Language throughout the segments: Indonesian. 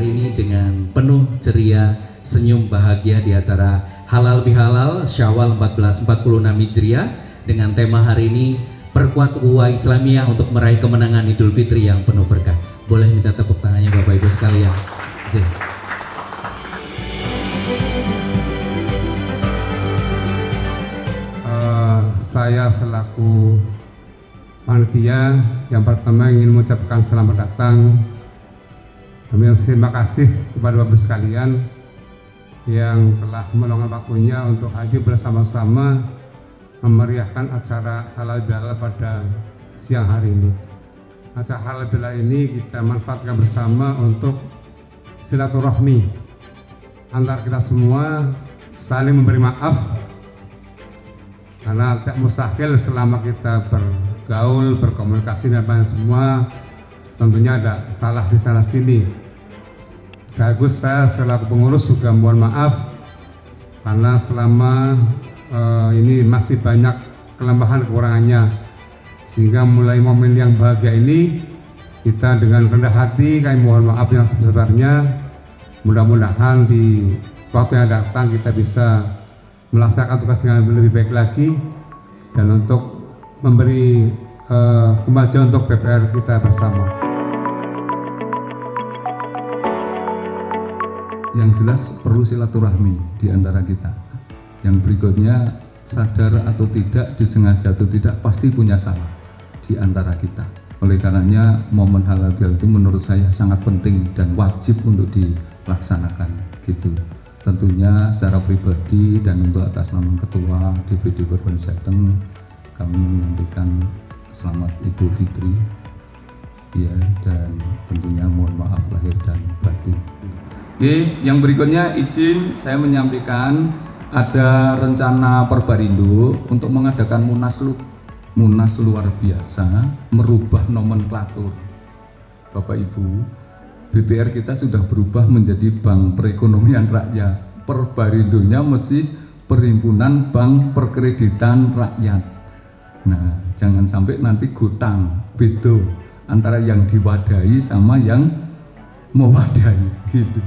hari ini dengan penuh ceria, senyum bahagia di acara Halal Bihalal Syawal 1446 Hijriah dengan tema hari ini perkuat ukhuwah Islamiyah untuk meraih kemenangan Idul Fitri yang penuh berkah. Boleh minta tepuk tangannya Bapak Ibu sekalian. Saya selaku panitia yang pertama ingin mengucapkan selamat datang. Terima kasih kepada Bapak sekalian yang telah meluangkan waktunya untuk hadir bersama-sama memeriahkan acara Halal Bihalal pada siang hari ini. Acara Halal Bihalal ini kita manfaatkan bersama untuk silaturahmi antar kita semua, saling memberi maaf, karena tidak mustahil selama kita bergaul, berkomunikasi dan banyak semua tentunya ada salah di sana sini. Sekaligus saya selaku pengurus juga mohon maaf karena selama ini masih banyak kelemahan kekurangannya, sehingga mulai momen yang bahagia ini kita dengan rendah hati kami mohon maaf yang sebesar-besarnya. Mudah-mudahan di waktu yang datang kita bisa melaksanakan tugas dengan lebih baik lagi dan untuk memberi kemajuan untuk PPR kita bersama. Yang jelas perlu silaturahmi di antara kita. Yang berikutnya, sadar atau tidak, disengaja atau tidak, pasti punya salah di antara kita. Oleh karenanya momen halal bihalal itu menurut saya sangat penting dan wajib untuk dilaksanakan gitu. Tentunya secara pribadi dan untuk atas nama Ketua DPD Purban Jateng, kami menyampaikan selamat Idul Fitri ya, dan tentunya mohon maaf lahir dan batin. Oke, yang berikutnya izin saya menyampaikan ada rencana Perbarindo untuk mengadakan Munas luar biasa merubah nomenklatur. Bapak Ibu, BPR kita sudah berubah menjadi Bank Perekonomian Rakyat. Perbarindonya mesti Perhimpunan Bank Perkreditan Rakyat. Nah, jangan sampai nanti gutang beda antara yang diwadahi sama yang mewadahi gitu.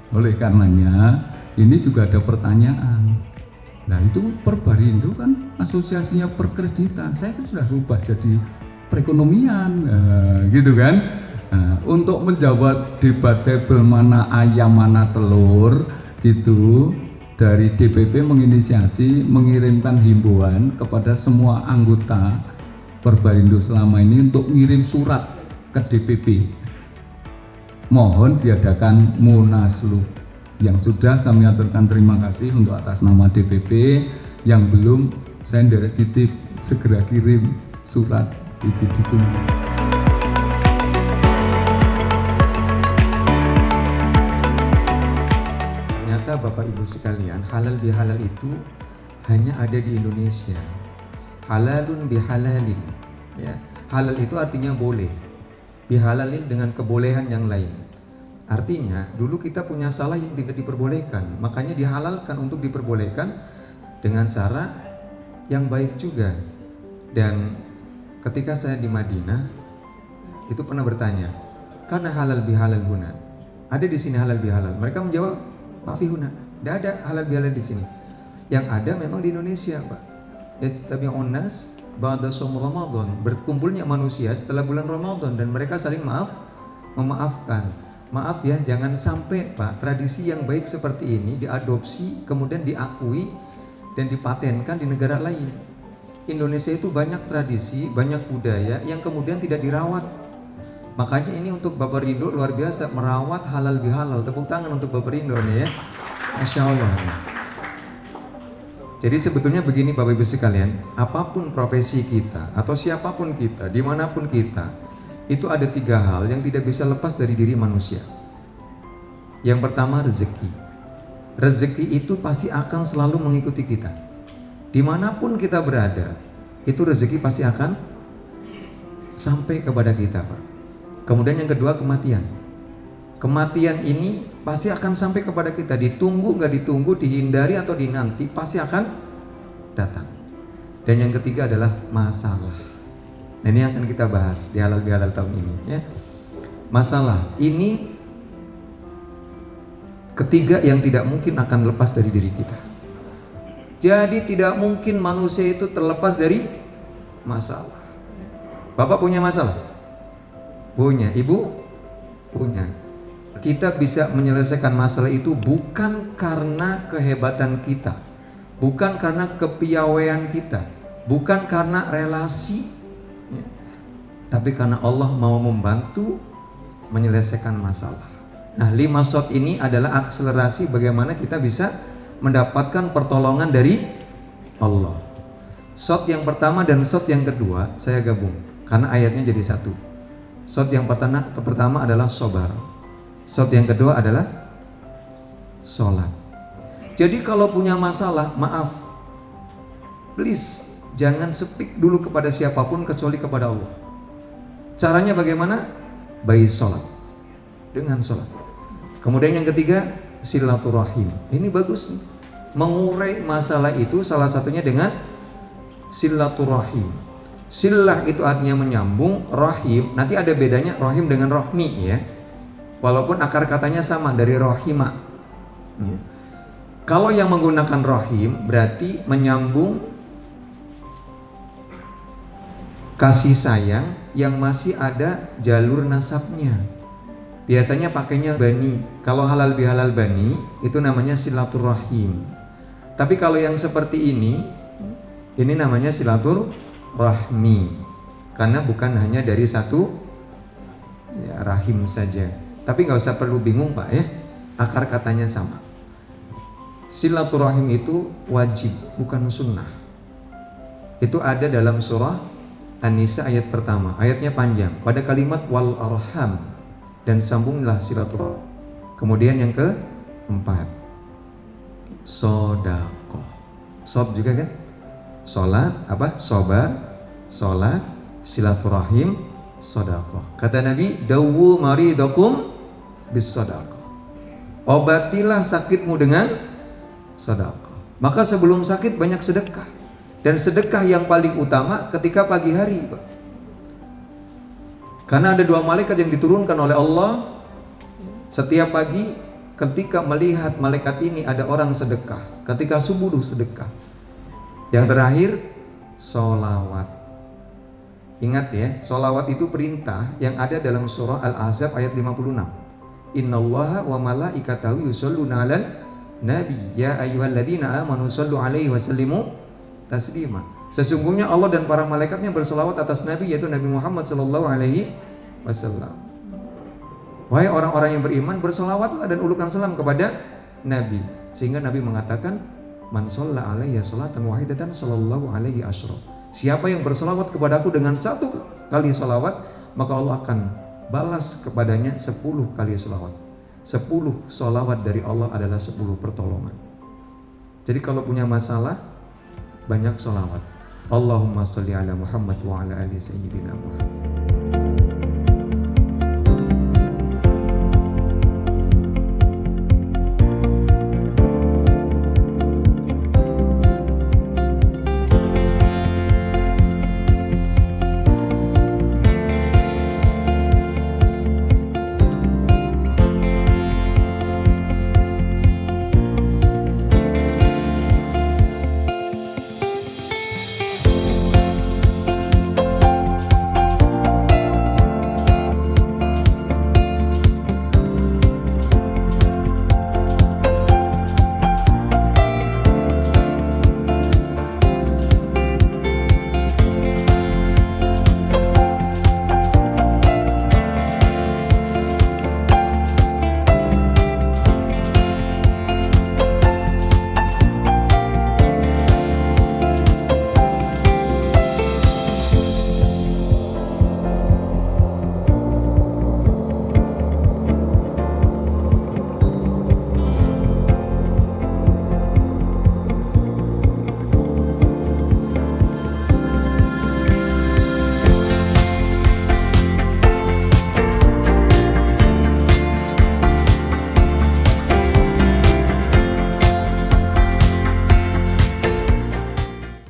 Oleh karenanya ini juga ada pertanyaan. Nah, itu Perbarindo kan asosiasinya perkreditan, saya kan sudah rubah jadi perekonomian gitu kan. Nah, untuk menjawab debatable mana ayam mana telur gitu, dari DPP menginisiasi mengirimkan himbauan kepada semua anggota Perbarindo selama ini untuk ngirim surat ke DPP mohon diadakan Munaslup. Yang sudah kami aturkan terima kasih untuk atas nama DPP, yang belum saya nderek titip segera kirim surat itu ditunggu. Ternyata Bapak Ibu sekalian, halal bihalal itu hanya ada di Indonesia. Halalun bihalalin, ya. Halal itu artinya boleh, bihalalin dengan kebolehan yang lain. Artinya dulu kita punya salah yang tidak diperbolehkan, makanya dihalalkan untuk diperbolehkan dengan cara yang baik juga. Dan ketika saya di Madinah itu pernah bertanya, karena halal bihalal huna, ada di sini halal bihalal? Mereka menjawab, mafi huna, tidak ada halal bihalal di sini. Yang ada memang di Indonesia, Pak. Yajtabi'un nas ba'da shaum Ramadan, berkumpulnya manusia setelah bulan Ramadan dan mereka saling memaafkan. Maaf ya, jangan sampai Pak, tradisi yang baik seperti ini diadopsi, kemudian diakui dan dipatenkan di negara lain. Indonesia itu banyak tradisi, banyak budaya yang kemudian tidak dirawat. Makanya ini untuk Bapak Rindo luar biasa merawat halal bihalal. Tepuk tangan untuk Bapak Rindo nih ya. Masya Allah. Jadi sebetulnya begini Bapak Ibu sekalian, apapun profesi kita atau siapapun kita, dimanapun kita, itu ada 3 hal yang tidak bisa lepas dari diri manusia. Yang pertama rezeki. Rezeki itu pasti akan selalu mengikuti kita. Dimanapun kita berada, itu rezeki pasti akan sampai kepada kita, Pak. Kemudian yang kedua kematian. Kematian ini pasti akan sampai kepada kita. Ditunggu nggak ditunggu, dihindari atau dinanti, pasti akan datang. Dan yang ketiga adalah masalah. Nah, ini akan kita bahas di halal bihalal tahun ini ya. Masalah ini pasti akan selalu mengikuti kita. Dimanapun kita berada, itu rezeki pasti akan sampai kepada kita. Ditunggu nggak ditunggu, dihindari atau dinanti, pasti akan datang. Dan yang ketiga adalah masalah. Nah, ini akan kita bahas di halal bihalal tahun ini ya. Masalah ini Ketiga yang tidak mungkin akan lepas dari diri kita. Jadi tidak mungkin manusia itu terlepas dari masalah. Bapak punya masalah? Punya. Ibu? Punya. Kita bisa menyelesaikan masalah itu bukan karena kehebatan kita, bukan karena kepiawaian kita, bukan karena relasi, ya, tapi karena Allah mau membantu menyelesaikan masalah. Nah, 5 shot ini adalah akselerasi bagaimana kita bisa mendapatkan pertolongan dari Allah. Shot yang pertama dan shot yang kedua saya gabung karena ayatnya jadi satu. Shot yang pertama adalah sabar. Shot yang kedua adalah sholat. Jadi kalau punya masalah, maaf, please jangan speak dulu kepada siapapun kecuali kepada Allah. Caranya bagaimana? Baik sholat, dengan sholat. Kemudian yang ketiga, silaturahim. Ini bagus nih. Mengurai masalah itu salah satunya dengan silaturahim. Silah itu artinya menyambung, rahim nanti ada bedanya rahim dengan rohmi ya. Walaupun akar katanya sama dari rohima. Ya. Kalau yang menggunakan rahim berarti menyambung kasih sayang yang masih ada jalur nasabnya. Biasanya pakainya bani. Kalau halal bihalal bani itu namanya silaturahim. Tapi kalau yang seperti ini namanya silaturahmi. Karena bukan hanya dari satu ya, rahim saja. Tapi nggak usah perlu bingung Pak ya. Akar katanya sama. Silaturahim itu wajib, bukan sunnah. Itu ada dalam surah An-Nisa ayat pertama. Ayatnya panjang. Pada kalimat wal arham dan sambunglah silaturahim. Kemudian yang keempat, sodaqoh. Sod juga kan? Sholat, apa? Sobar, sholat, silaturahim, sodaqoh. Kata Nabi, dawu maridakum bis sodaqoh. Obatilah sakitmu dengan sodaqoh. Maka sebelum sakit banyak sedekah. Dan sedekah yang paling utama ketika pagi hari, Pak. Karena ada 2 malaikat yang diturunkan oleh Allah setiap pagi ketika melihat malaikat ini ada orang sedekah. Ketika subuh sedekah. Yang terakhir, sholawat. Ingat ya, sholawat itu perintah yang ada dalam surah Al-Ahzab ayat 56. Innallaha wa malaikatahu yusholluna 'alan nabi ya ayyuhalladzina amanu shollu 'alaihi wa sallimu taslima. Sesungguhnya Allah dan para malaikatnya bersolawat atas Nabi yaitu Nabi Muhammad sallallahu alaihi wasallam. Wahai orang-orang yang beriman, bersolawatlah dan ulukan salam kepada Nabi. Sehingga Nabi mengatakan, man shalla alayya sholatan wahidatan sallallahu alaihi asyra. Siapa yang bersolawat kepadaku dengan 1 kali solawat, maka Allah akan balas kepadanya 10 kali solawat. 10 solawat dari Allah adalah 10 pertolongan. Jadi kalau punya masalah, banyak solawat. Allahumma sholli ala Muhammad wa ala ali sayyidina Muhammad.